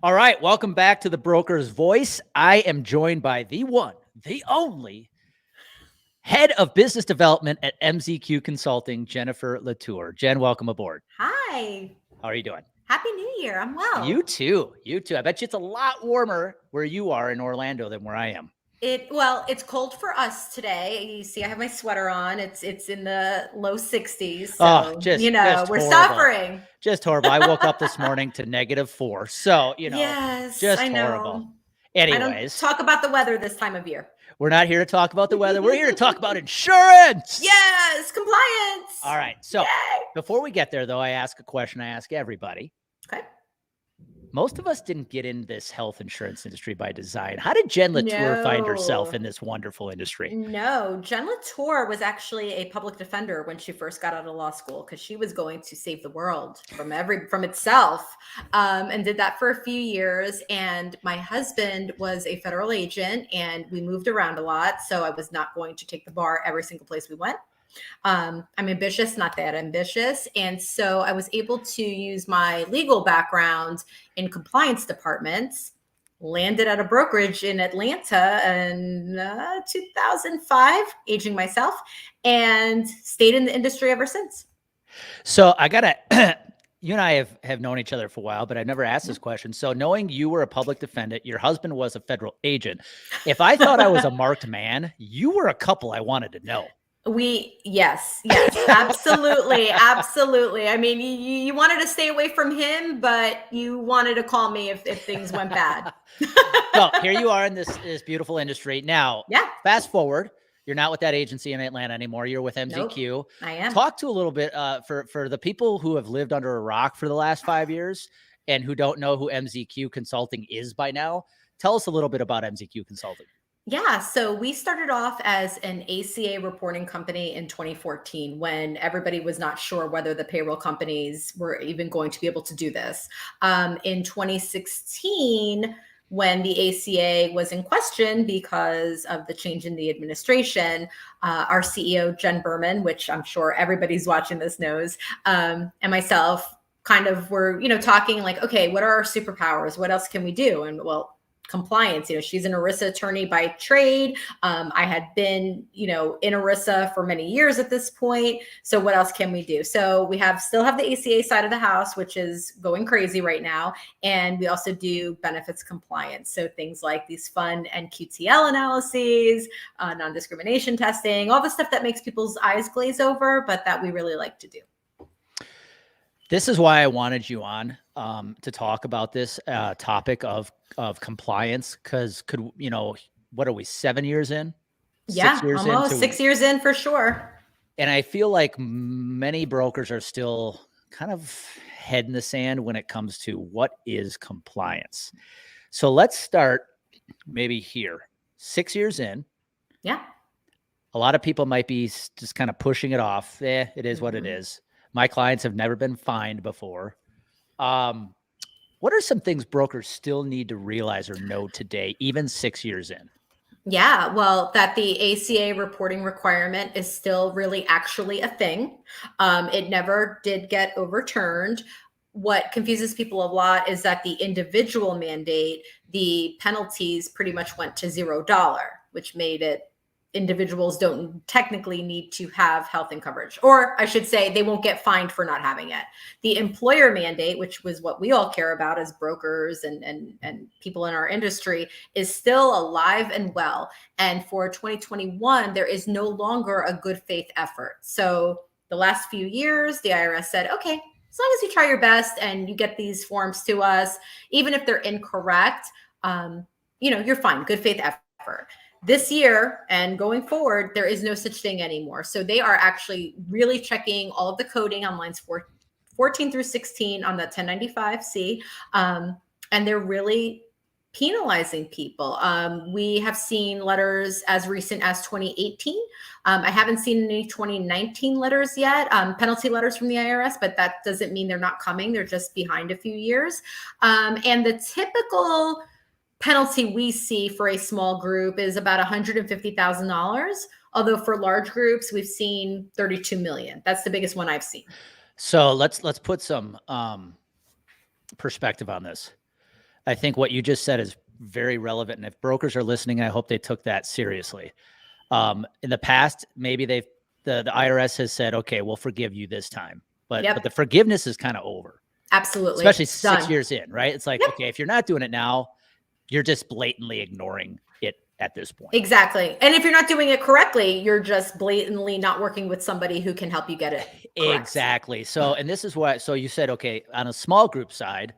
All right, welcome back to the Broker's Voice. I am joined by the one, the only head of business development at Mezq Consulting, Jennifer LaTour. Jen, welcome aboard. Hi. How are you doing? Happy New Year. I'm well. You too. You too. I bet you it's a lot warmer where you are in Orlando than where I am. It's cold for us today. You see, I have my sweater on. It's in the low 60s. Oh, So, just we're horrible. suffering. Just horrible. I woke up this morning to -4. So, Yes, I just horrible. know. I don't Anyways, talk about the weather this time of year. we're not here to talk about the weather. We're here to talk about insurance. Yes, compliance. All right. So Yay. before we get there, though, I ask a question I ask everybody. Okay. Most of us didn't get in this health insurance industry by design. How did Jen LaTour find herself No. in this wonderful industry? No, Jen LaTour was actually a public defender when she first got out of law school because she was going to save the world from itself, and did that for a few years. And my husband was a federal agent, and we moved around a lot, so I was not going to take the bar every single place we went. I'm ambitious, not that ambitious. And so I was able to use my legal background in compliance departments, landed at a brokerage in Atlanta in 2005, aging myself, and stayed in the industry ever since. So I got to, you and I have known each other for a while, but I've never asked this question. So knowing you were a public defendant, your husband was a federal agent. If I thought I was a marked man, you were a couple I wanted to know. Yes, absolutely. Absolutely. I mean, you wanted to stay away from him, but you wanted to call me if things went bad. So here you are in this beautiful industry. Now, Yeah. fast forward, you're not with that agency in Atlanta anymore. You're with MZQ. Nope, I am. Talk to a little bit for the people who have lived under a rock for the last 5 years and who don't know who MZQ Consulting is by now. Tell us a little bit about MZQ Consulting. Yeah, so we started off as an ACA reporting company in 2014 when everybody was not sure whether the payroll companies were even going to be able to do this. In 2016, when the ACA was in question because of the change in the administration, our CEO, Jen Berman, which I'm sure everybody's watching this knows, and myself kind of were, talking like, okay, what are our superpowers? What else can we do? And well, compliance. She's an ERISA attorney by trade. I had been, in ERISA for many years at this point. So what else can we do? So we still have the ACA side of the house, which is going crazy right now. And we also do benefits compliance. So things like these fun and QTL analyses, non-discrimination testing, all the stuff that makes people's eyes glaze over, but that we really like to do. This is why I wanted you on to talk about this topic of compliance, because what are we, 7 years in? Yeah, 6 years almost 6 years in for sure. And I feel like many brokers are still kind of head in the sand when it comes to what is compliance. So let's start maybe here. 6 years in. Yeah. A lot of people might be just kind of pushing it off. It is what it is. My clients have never been fined before. What are some things brokers still need to realize or know today, even 6 years in? Yeah, well, that the ACA reporting requirement is still really actually a thing. It never did get overturned. What confuses people a lot is that the individual mandate, the penalties pretty much went to $0, which made it individuals don't technically need to have health and coverage, or I should say they won't get fined for not having it. The employer mandate, which was what we all care about as brokers and people in our industry, is still alive and well. And for 2021, there is no longer a good faith effort. So the last few years, the IRS said, okay, as long as you try your best and you get these forms to us, even if they're incorrect, you're fine. Good faith effort. This year and going forward, there is no such thing anymore. So they are actually really checking all of the coding on lines 14 through 16 on the 1095C. And they're really penalizing people. We have seen letters as recent as 2018. I haven't seen any 2019 letters yet, penalty letters from the IRS, but that doesn't mean they're not coming. They're just behind a few years. And the typical penalty we see for a small group is about $150,000. Although for large groups, we've seen 32 million. That's the biggest one I've seen. So let's put some perspective on this. I think what you just said is very relevant. And if brokers are listening, I hope they took that seriously. In the past, maybe the IRS has said, okay, we'll forgive you this time, but the forgiveness is kind of over. Absolutely. Especially 6 years in, right? It's like, Yep. okay, if you're not doing it now, you're just blatantly ignoring it at this point. Exactly. And if you're not doing it correctly, you're just blatantly not working with somebody who can help you get it correct. Exactly. So, and this is why, so you said, okay, on a small group side,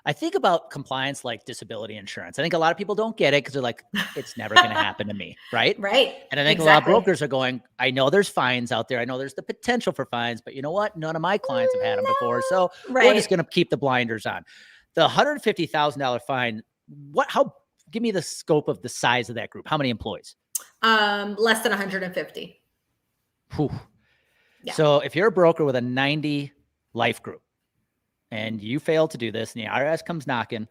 I think about compliance like disability insurance. I think a lot of people don't get it because they're like, it's never going to happen to me. Right. Right. And I think a lot of brokers are going, I know there's fines out there. I know there's the potential for fines, but you know what? None of my clients have had them before. So we're just going to keep the blinders on. The $150,000 fine, give me the scope of the size of that group. How many employees? Less than 150. Whew. Yeah. So if you're a broker with a 90 life group, and you fail to do this, and the IRS comes knocking,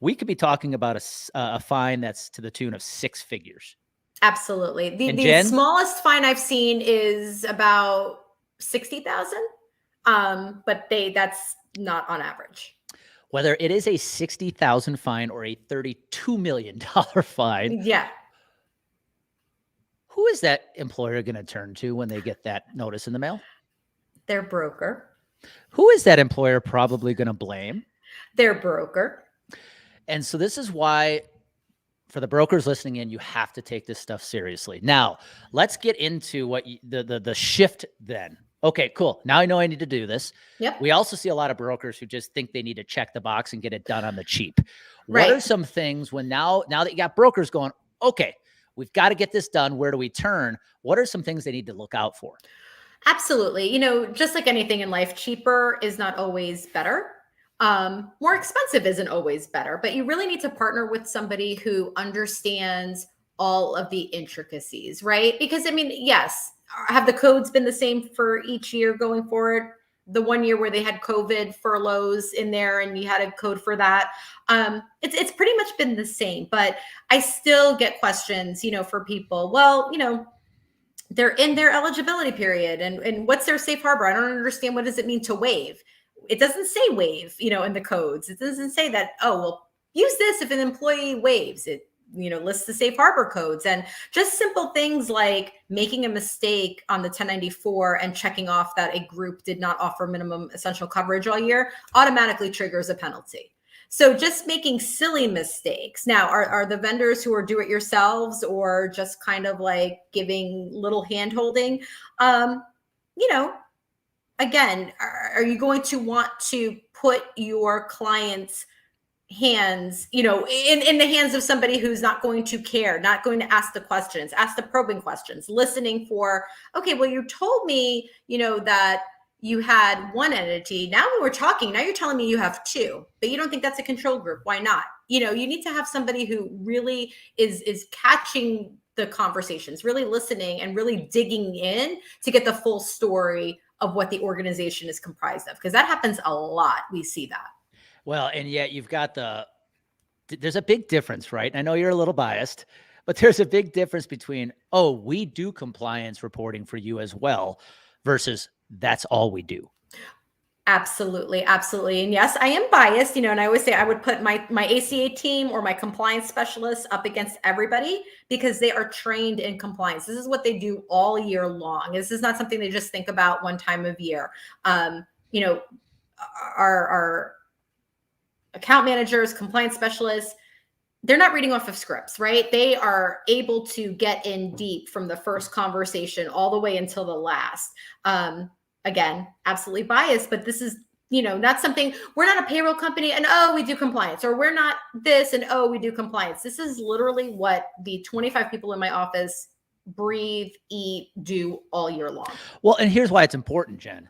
we could be talking about a fine that's to the tune of 6 figures. Absolutely. The smallest fine I've seen is about 60,000. But that's not on average. Whether it is a 60,000 fine or a $32 million fine. Yeah. Who is that employer going to turn to when they get that notice in the mail? Their broker. Who is that employer probably going to blame? Their broker. And so this is why, for the brokers listening in, you have to take this stuff seriously. Now, let's get into what the shift then. Okay, cool. Now I know I need to do this. Yep. We also see a lot of brokers who just think they need to check the box and get it done on the cheap. What are some things when now that you got brokers going, okay, we've got to get this done. Where do we turn? What are some things they need to look out for? Absolutely. Just like anything in life, cheaper is not always better. More expensive isn't always better, but you really need to partner with somebody who understands all of the intricacies, right? Because yes, have the codes been the same for each year going forward? The 1 year where they had COVID furloughs in there and you had a code for that. It's pretty much been the same, but I still get questions, for people. Well, they're in their eligibility period and what's their safe harbor? I don't understand. What does it mean to waive? It doesn't say waive, in the codes. It doesn't say that, oh, well, use this if an employee waives. It, lists the safe harbor codes and just simple things like making a mistake on the 1094 and checking off that a group did not offer minimum essential coverage all year automatically triggers a penalty. So just making silly mistakes. Now, are the vendors who are do-it-yourselves or just kind of like giving little hand-holding? Again, are you going to want to put your client's hands, in the hands of somebody who's not going to care, not going to ask the questions, ask the probing questions, listening for, okay, well, you told me, that you had one entity. Now when we're talking, now you're telling me you have 2, but you don't think that's a control group. Why not? You need to have somebody who really is catching the conversations, really listening and really digging in to get the full story of what the organization is comprised of. Because that happens a lot. We see that. Well, and yet you've got there's a big difference, right? I know you're a little biased, but there's a big difference between, oh, we do compliance reporting for you as well versus that's all we do. Absolutely. Absolutely. And yes, I am biased, and I always say I would put my ACA team or my compliance specialists up against everybody because they are trained in compliance. This is what they do all year long. This is not something they just think about one time of year. Our account managers, compliance specialists, they're not reading off of scripts, right? They are able to get in deep from the first conversation all the way until the last. Again, absolutely biased, but this is, not something, we're not a payroll company and, oh, we do compliance, or we're not this and, oh, we do compliance. This is literally what the 25 people in my office breathe, eat, do all year long. Well, and here's why it's important, Jen.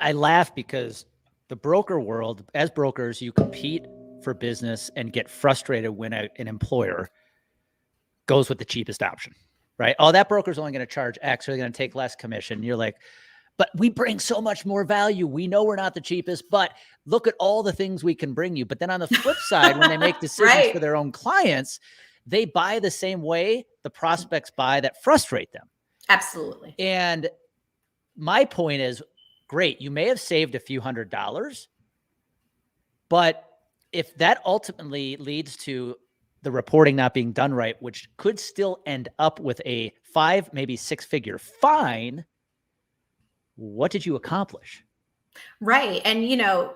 I laugh because the broker world, as brokers, you compete for business and get frustrated when an employer goes with the cheapest option, right? Oh, that broker's only going to charge X, or they're going to take less commission. You're like, but we bring so much more value. We know we're not the cheapest, but look at all the things we can bring you. But then on the flip side, when they make decisions for their own clients, they buy the same way the prospects buy that frustrate them. Absolutely. And my point is, great, you may have saved a few $100s, but if that ultimately leads to the reporting not being done right, which could still end up with a 5, maybe 6-figure fine, what did you accomplish? Right. And,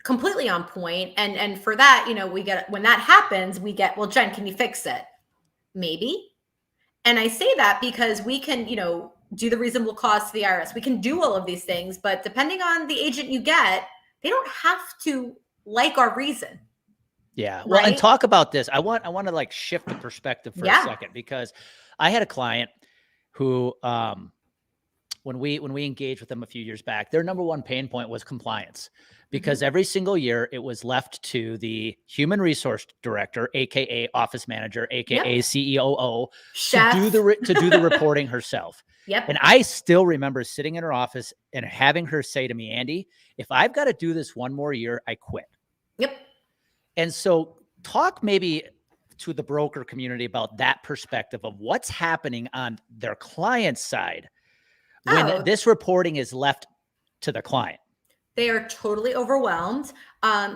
completely on point. And for that, we get, when that happens, we get, well, Jen, can you fix it? Maybe. And I say that because we can, do the reasonable cause to the IRS. We can do all of these things, but depending on the agent you get, they don't have to like our reason. Yeah. Well, and Right. talk about this. I want to like shift the perspective for a Yeah. second, because I had a client who, when we engaged with them a few years back, their number one pain point was compliance, because every single year it was left to the human resource director, aka office manager, aka Yep. CEOO, to Chef. do the reporting herself. Yep. And I still remember sitting in her office and having her say to me, Andy, if I've got to do this one more year, I quit. Yep. And so talk maybe to the broker community about that perspective of what's happening on their client side when Oh, this reporting is left to the client. they are totally overwhelmed,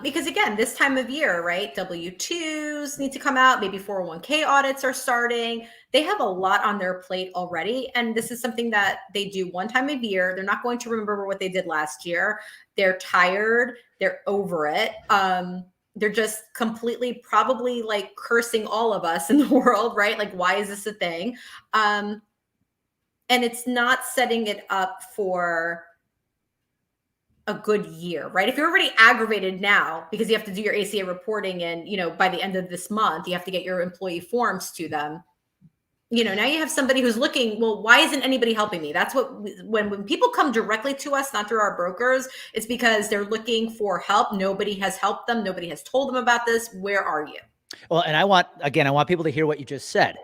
because again, this time of year, right? W-2s need to come out. Maybe 401k audits are starting. They have a lot on their plate already. And this is something that they do one time a year. They're not going to remember what they did last year. They're tired. They're over it. They're just completely probably like cursing all of us in the world, right? Like, why is this a thing? And it's not setting it up for a good year, right? If you're already aggravated now because you have to do your ACA reporting and, by the end of this month, you have to get your employee forms to them. Now you have somebody who's looking, well, why isn't anybody helping me? That's what, when people come directly to us, not through our brokers, it's because they're looking for help. Nobody has helped them. Nobody has told them about this. Where are you? Well, and I want people to hear what you just said.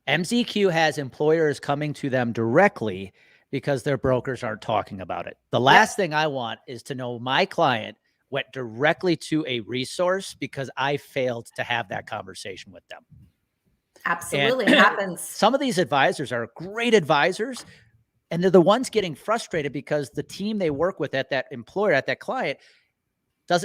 MZQ has employers coming to them directly because their brokers aren't talking about it. The last thing I want is to know my client went directly to a resource because I failed to have that conversation with them. Absolutely. And it happens. Some of these advisors are great advisors, and they're the ones getting frustrated because the team they work with at that employer, at that client,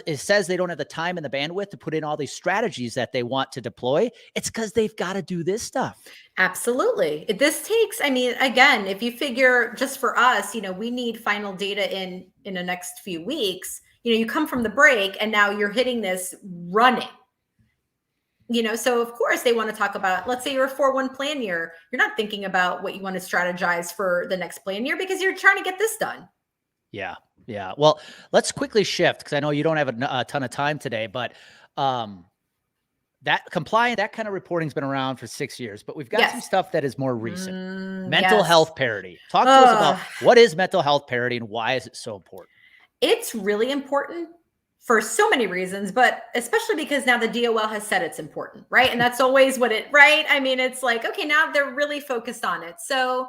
it says they don't have the time and the bandwidth to put in all these strategies that they want to deploy. It's because they've got to do this stuff. Absolutely. This takes, again, if you figure just for us, we need final data in the next few weeks, you come from the break and now you're hitting this running. So of course they want to talk about, let's say you're a 4-1 plan year. You're not thinking about what you want to strategize for the next plan year because you're trying to get this done. Yeah. Yeah. Well, let's quickly shift because I know you don't have a ton of time today, but that kind of reporting has been around for 6 years, but we've got some stuff that is more recent. Mental health parity. Talk to us about what is mental health parity and why is it so important? It's really important for so many reasons, but especially because now the DOL has said it's important, right? And that's always right? It's like, okay, now they're really focused on it. So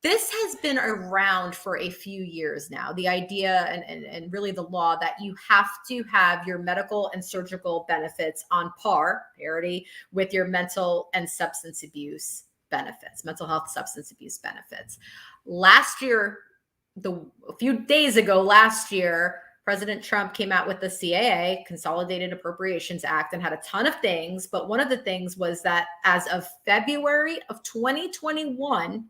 this has been around for a few years now. The idea and really the law that you have to have your medical and surgical benefits on parity with your mental and substance abuse benefits, mental health, substance abuse benefits. Last year, a few days ago, last year, President Trump came out with the CAA, Consolidated Appropriations Act, and had a ton of things. But one of the things was that as of February of 2021,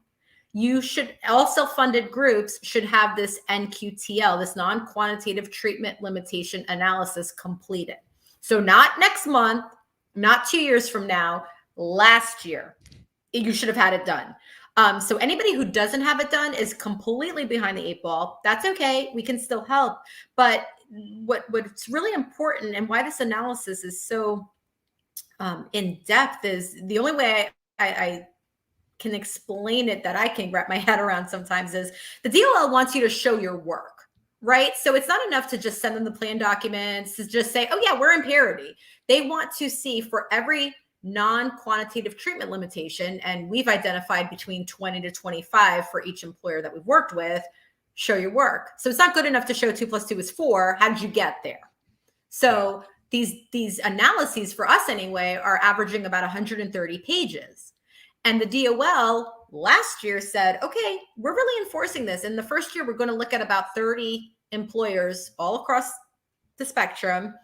you should, all self-funded groups should have this NQTL, this non-quantitative treatment limitation analysis completed. So not next month, not 2 years from now, last year, you should have had it done. So anybody who doesn't have it done is completely behind the 8 ball. That's okay. We can still help. But what's really important and why this analysis is so in depth is the only way I can explain it that I can wrap my head around sometimes is the DOL wants you to show your work, right? So it's not enough to just send them the plan documents to just say, oh yeah, we're in parity. They want to see for every non-quantitative treatment limitation, and we've identified between 20 to 25 for each employer that we've worked with, show your work. So it's not good enough to show 2 + 2 is 4. How did you get there? So these analyses for us anyway are averaging about 130 pages. And the DOL last year said, okay, we're really enforcing this. In the first year, we're going to look at about 30 employers all across the spectrum.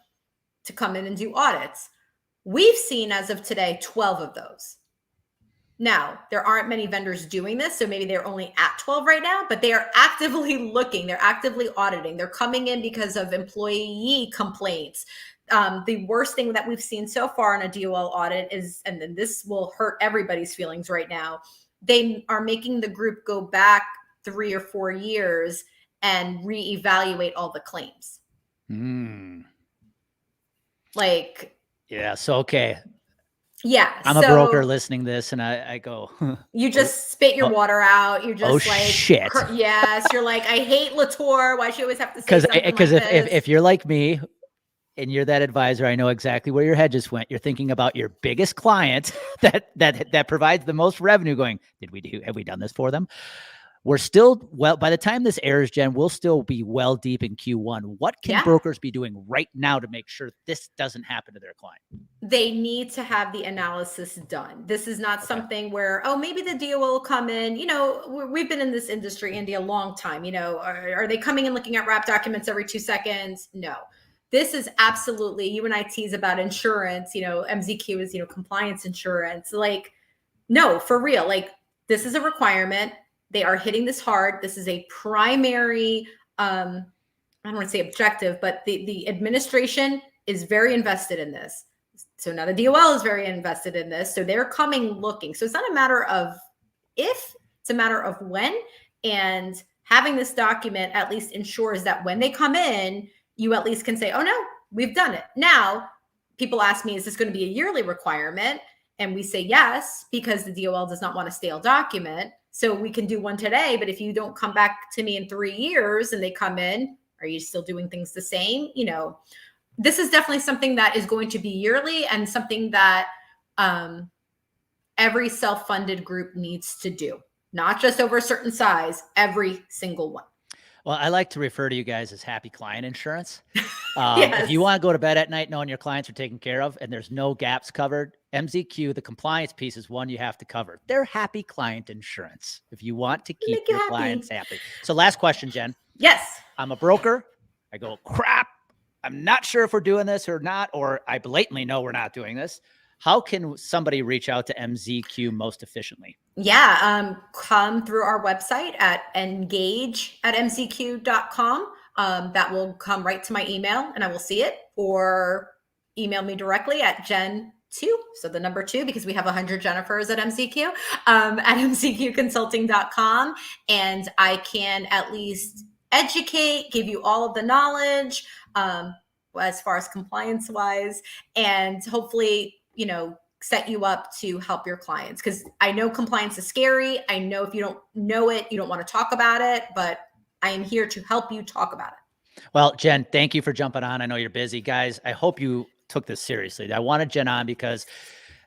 to come in and do audits. We've seen as of today 12 of those. Now, there aren't many vendors doing this, so maybe they're only at 12 right now, but they are actively looking, they're actively auditing, they're coming in because of employee complaints. The worst thing that we've seen so far in a DOL audit is, and then this will hurt everybody's feelings right now, they are making the group go back 3 or 4 years and reevaluate all the claims. Like, yeah, so okay. Yeah. I'm a broker listening to this and I go, you just spit your water out. You're just like, shit. Yes. You're like, I hate LaTour. Why she always have to say something because like if you're like me and you're that advisor, I know exactly where your head just went. You're thinking about your biggest client that provides the most revenue going, have we done this for them? We're still, well, by the time this airs, Jen, we'll still be well deep in Q1. What can brokers be doing right now to make sure this doesn't happen to their client? They need to have the analysis done. This is not something where, oh, maybe the DOL will come in. You know, we've been in this industry, Andy, a long time. You know, are they coming and looking at wrap documents every 2 seconds? No. This is absolutely, you and I tease about insurance, you know, MZQ is, you know, compliance insurance. Like, no, for real. Like, this is a requirement. They are hitting this hard. This is a primary, I don't want to say objective, but the administration is very invested in this. So now the DOL is very invested in this. So they're coming looking. So it's not a matter of if, it's a matter of when. And having this document at least ensures that when they come in, you at least can say, oh no, we've done it. Now, people ask me, is this going to be a yearly requirement? And we say yes, because the DOL does not want a stale document. So we can do one today, but if you don't come back to me in 3 years and they come in, are you still doing things the same? You know, this is definitely something that is going to be yearly and something that every self-funded group needs to do, not just over a certain size, every single one. Well, I like to refer to you guys as happy client insurance. If you want to go to bed at night knowing your clients are taken care of and there's no gaps covered, MZQ, the compliance piece, is one you have to cover. They're happy client insurance if you want to keep your clients happy. So last question, Jen. Yes. I'm a broker. I go, crap, I'm not sure if we're doing this or not, or I blatantly know we're not doing this. How can somebody reach out to MZQ most efficiently? Yeah, come through our website at engage@mzq.com. That will come right to my email and I will see it, or email me directly at Jen2, so the number 2, because we have 100 Jennifers at MZQ, at mzqconsulting.com. And I can at least educate, give you all of the knowledge as far as compliance wise, and hopefully, you know, set you up to help your clients. Because I know compliance is scary. I know if you don't know it, you don't want to talk about it, but I am here to help you talk about it. Well, Jen, thank you for jumping on. I know you're busy. Guys, I hope you took this seriously. I wanted Jen on because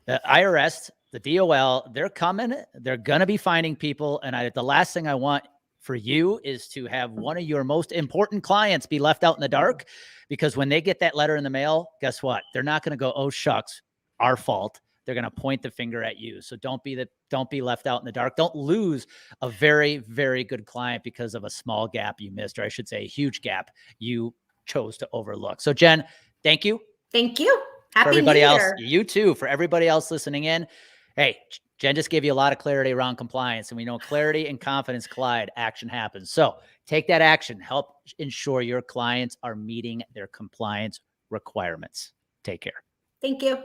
the IRS, the DOL, they're coming. They're going to be finding people. And the last thing I want for you is to have one of your most important clients be left out in the dark, because when they get that letter in the mail, guess what? They're not going to go, oh, shucks, our fault. They're going to point the finger at you. So don't be left out in the dark. Don't lose a very, very good client because of a small gap you missed, or I should say a huge gap you chose to overlook. So Jen, thank you. Thank you. Happy for everybody New else, Year. you too, for everybody else listening in. Hey, Jen just gave you a lot of clarity around compliance, and we know clarity and confidence collide, action happens. So take that action, help ensure your clients are meeting their compliance requirements. Take care. Thank you.